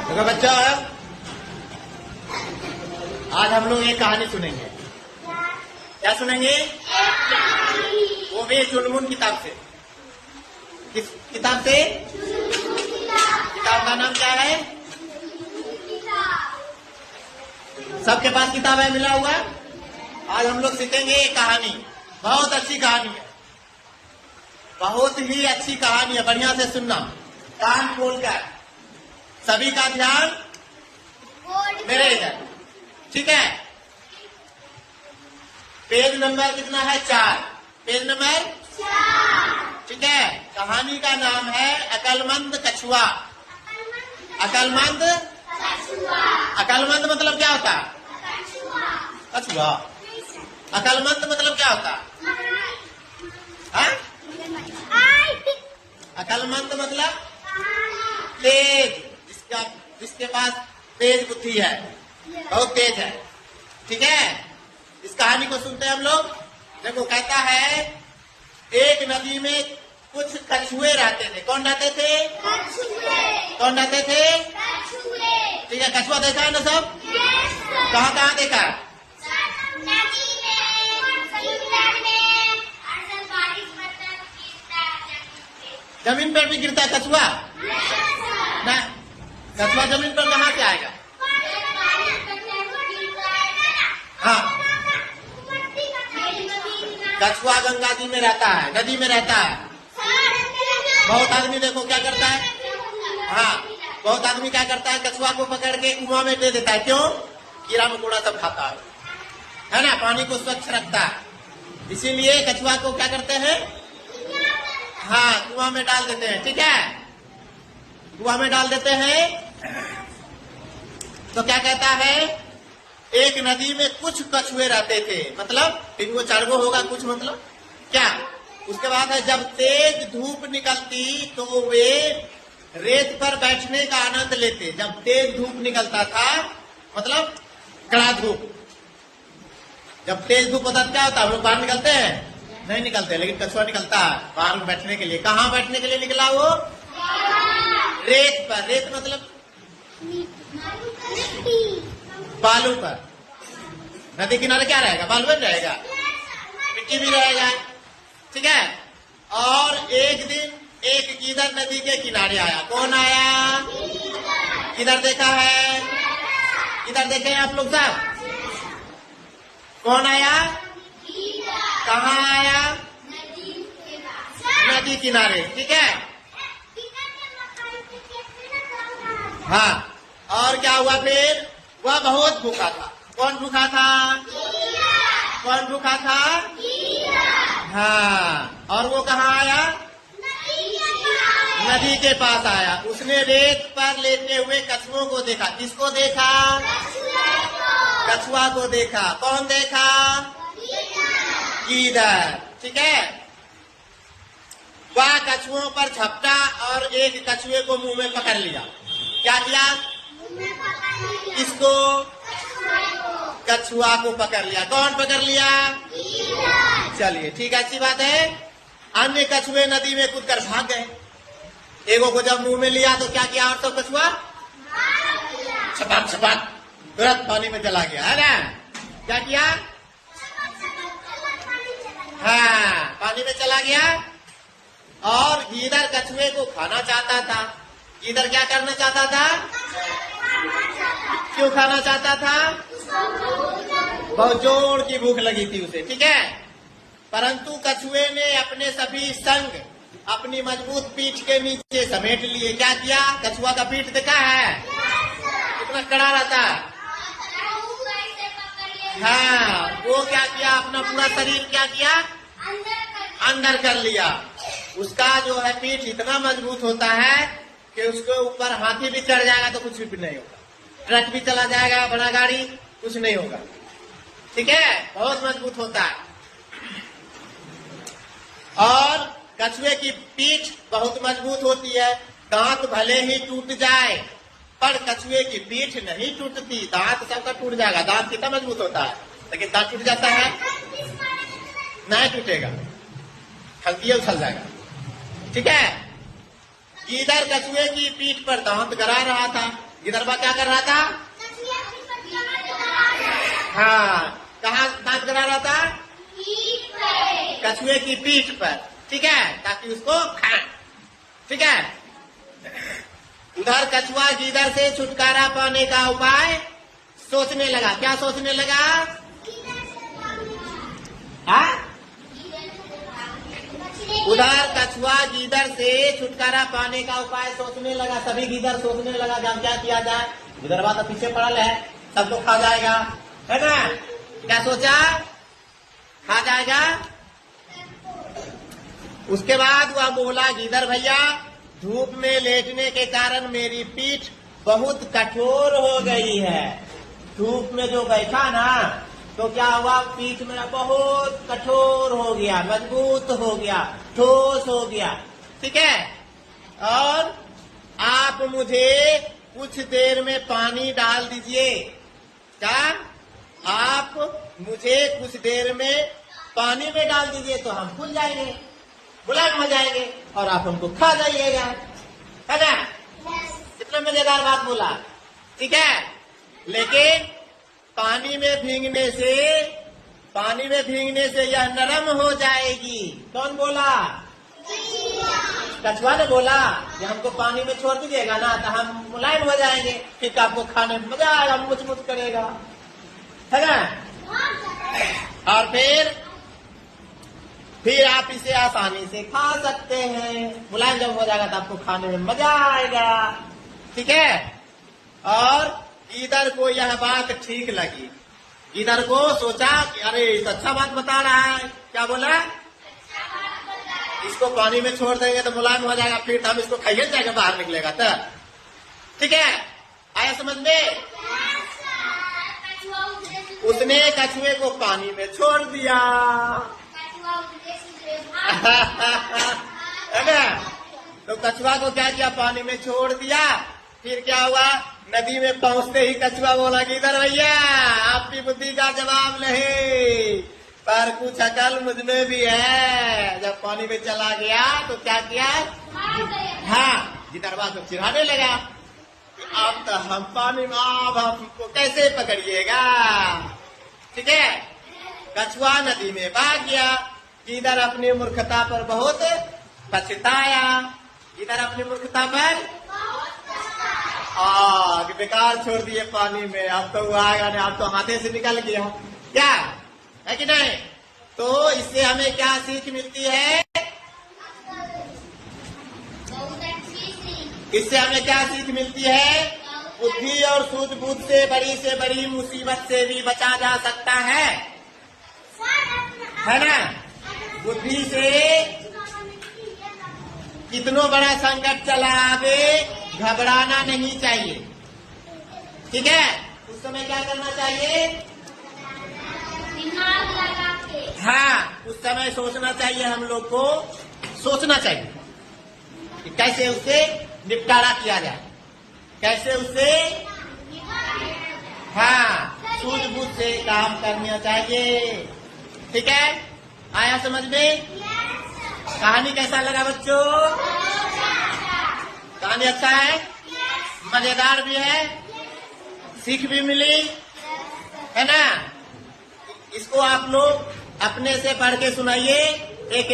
देखो बच्चा, आज हम लोग एक कहानी सुनेंगे। क्या सुनेंगे? वो भी चुनमुन किताब से। किस किताब से? किताब का नाम क्या है? सबके पास किताब है मिला हुआ। आज हम लोग सीखेंगे एक कहानी। बहुत अच्छी कहानी है, बहुत ही अच्छी कहानी है। बढ़िया से सुनना, कान खोलकर। सभी का ध्यान मेरे इधर, ठीक है? पेज नंबर कितना है? 4। पेज नंबर 4, ठीक है। कहानी का नाम है अकलमंद कछुआ। अकलमंद कछुआ। अकलमंद मतलब क्या होता है? कछुआ। अकलमंद मतलब क्या होता है? अकलमंद मतलब तेज, जिसके पास तेज बुद्धि है, बहुत तेज है, ठीक है। इस कहानी को सुनते हैं हम लोग। देखो, कहता है एक नदी में कुछ कछुए रहते थे। कौन रहते थे? कछुए। कौन रहते थे? कछुए। ठीक है, कछुआ देखा है ना सब? कहाँ कहाँ देखा? जमीन पर भी गिरता है कछुआ ना? कछुआ जमीन पर कहाँ से आएगा? हाँ, कछुआ गंगा जी में रहता है, नदी में रहता है। बहुत आदमी देखो क्या करता है। हाँ, बहुत आदमी क्या करता है, कछुआ को पकड़ के कुआं में दे देता है। क्यों? कीड़ा मकोड़ा सब खाता है ना, पानी को स्वच्छ रखता है। इसीलिए कछुआ को क्या करते हैं? हाँ, कुआं में डाल देते हैं, ठीक है। कुआं में डाल देते हैं। तो क्या कहता है, एक नदी में कुछ कछुए रहते थे। मतलब फिर वो 4 होगा कुछ, मतलब क्या? उसके बाद है, जब तेज धूप निकलती तो वे रेत पर बैठने का आनंद लेते। जब तेज धूप निकलता था, मतलब कड़ा धूप, जब तेज धूप होता क्या होता है? हम लोग बाहर निकलते हैं? नहीं निकलते, लेकिन कछुआ निकलता है बाहर बैठने के लिए। कहाँ बैठने के लिए निकला वो? रेत पर। रेत मतलब बालू पर। नदी किनारे क्या रहेगा? बालू में रहेगा, मिट्टी भी रहेगा, ठीक है। और एक दिन एक गीदड़ नदी के किनारे आया। कौन आया? किधर देखा है? किधर देखे हैं आप लोग सब? कौन आया? कहाँ आया? नदी किनारे, ठीक है। हाँ, और क्या हुआ फिर? वह बहुत भूखा था। कौन भूखा था? कौन भूखा था? हाँ, और वो कहाँ आया? नदी के पास आया। उसने रेत पर लेटे हुए कछुओं को देखा। किसको देखा? कछुआ को देखा। कौन देखा? गीदड़, ठीक है। वह कछुओं पर झपटा और एक कछुए को मुंह में पकड़ लिया। क्या किया? किसको? कछुआ को पकड़ लिया। कौन पकड़ लिया? चलिए, ठीक है, अच्छी बात है। अन्य कछुए नदी में कूदकर भाग गए। एगो को जब मुंह में लिया तो क्या किया? और तो कछुआ छपाक छपाक तुरंत पानी में चला गया, है ना? क्या किया? हाँ, पानी में चला गया। और गीदड़ कछुए को खाना चाहता था। गीदड़ क्या करना चाहता था? क्यों खाना चाहता था? बहुत जोर की भूख लगी थी उसे, ठीक है। परंतु कछुए ने अपने सभी संग अपनी मजबूत पीठ के नीचे समेट लिए। क्या किया? कछुआ का पीठ देखा है? कितना कड़ा रहता है। हाँ, वो क्या किया? अपना पूरा शरीर क्या किया? अंदर कर लिया। उसका जो है पीठ इतना मजबूत होता है कि उसके ऊपर हाथी भी चढ़ जाएगा तो कुछ भी नहीं होगा, ट्रक भी चला जाएगा, बड़ा गाड़ी, कुछ नहीं होगा, ठीक है। बहुत मजबूत होता है। और कछुए की पीठ बहुत मजबूत होती है। दांत भले ही टूट जाए पर कछुए की पीठ नहीं टूटती। दांत सबका टूट जाएगा, दांत कितना मजबूत होता है, लेकिन दांत टूट जाता है? नहीं टूटेगा, खलतिया उछल जाएगा, ठीक है। गीदड़ कछुए की पीठ पर दांत गड़ा रहा था। गिदरबा क्या कर रहा था? हाँ, कहाँ दांत गड़ा रहा था? कछुए की पीठ पर, ठीक है, ताकि उसको खाए, ठीक है। उधर कछुआ गीदड़ से छुटकारा पाने का उपाय सोचने लगा। क्या सोचने लगा? हाँ? उधर कछुआ गीदड़ से छुटकारा पाने का उपाय सोचने लगा। सभी गीदड़ सोचने लगा कि क्या किया जाए, गिदड़वा तो पीछे पड़ल है, सबको खा जाएगा, है ना। क्या सोचा? खा जाएगा। उसके बाद वह बोला, गीदड़ भैया, धूप में लेटने के कारण मेरी पीठ बहुत कठोर हो गई है। धूप में जो बैठा ना, तो क्या हुआ, पीठ मेरा बहुत कठोर हो गया, मजबूत हो गया, ठोस हो गया, ठीक है। और आप मुझे कुछ देर में पानी डाल दीजिए। क्या? आप मुझे कुछ देर में पानी में डाल दीजिए तो हम खुल जाएंगे, बुलंद हो जाएंगे और आप हमको खा जाइएगा, है ना। कितना मजेदार बात बोला, ठीक है। लेकिन पानी में भीगने से यह नरम हो जाएगी। कौन बोला? कछुआ ने बोला कि हमको पानी में छोड़ दीजिएगा ना तो हम मुलायम हो जाएंगे, फिर आपको खाने में मजा आएगा, मुच करेगा, है ना। और फिर आप इसे आसानी से खा सकते हैं। मुलायम जब हो जाएगा तो आपको खाने में मजा आएगा, ठीक है। और गीदड़ को यह बात ठीक लगी। गीदड़ को सोचा कि अरे तो अच्छा बात बता रहा है। क्या बोला? इसको पानी में छोड़ देंगे तो मुलायम हो जाएगा, फिर हम इसको खाइए जाएगा, बाहर निकलेगा तो, ठीक है। आया समझ में? उसने कछुए को पानी में छोड़ दिया, है ना। तो कछुआ को क्या किया? पानी में छोड़ दिया। फिर क्या हुआ? नदी में पहुंचते ही कछुआ बोला, गीदड़ भैया, आपकी बुद्धि का जवाब नहीं, पर कुछ अकल मुझमें भी है। जब पानी में चला गया तो क्या किया? हाँ, गिदड़वा को चिढ़ाने लगा कि आप तो हम पानी में, आप हमको कैसे पकड़िएगा, ठीक है। कछुआ नदी में भाग गया। गीदड़ अपनी मूर्खता पर बहुत पछताया। गीदड़ अपनी मूर्खता पर बेकार छोड़ दिए पानी में, अब तो वो आएगा नहीं, अब तो हाथे से निकल गया, क्या है कि नहीं। तो इससे हमें क्या सीख मिलती है? इससे हमें क्या सीख मिलती है? बुद्धि और सूझबूझ से बड़ी मुसीबत से भी बचा जा सकता है ना। बुद्धि से कितनो बड़ा संकट चला आवे, घबराना नहीं चाहिए, ठीक है। उस समय क्या करना चाहिए? दिमाग लगा के, हाँ, उस समय सोचना चाहिए, हम लोग को सोचना चाहिए कि कैसे उससे निपटारा किया जाए, कैसे उससे, हाँ, सूझबूझ से काम करना चाहिए, ठीक है। आया समझ में? कहानी कैसा लगा बच्चों? कहानी अच्छा है, मजेदार भी है, सीख भी मिली, है ना। इसको आप लोग अपने से पढ़ के सुनाइए। एक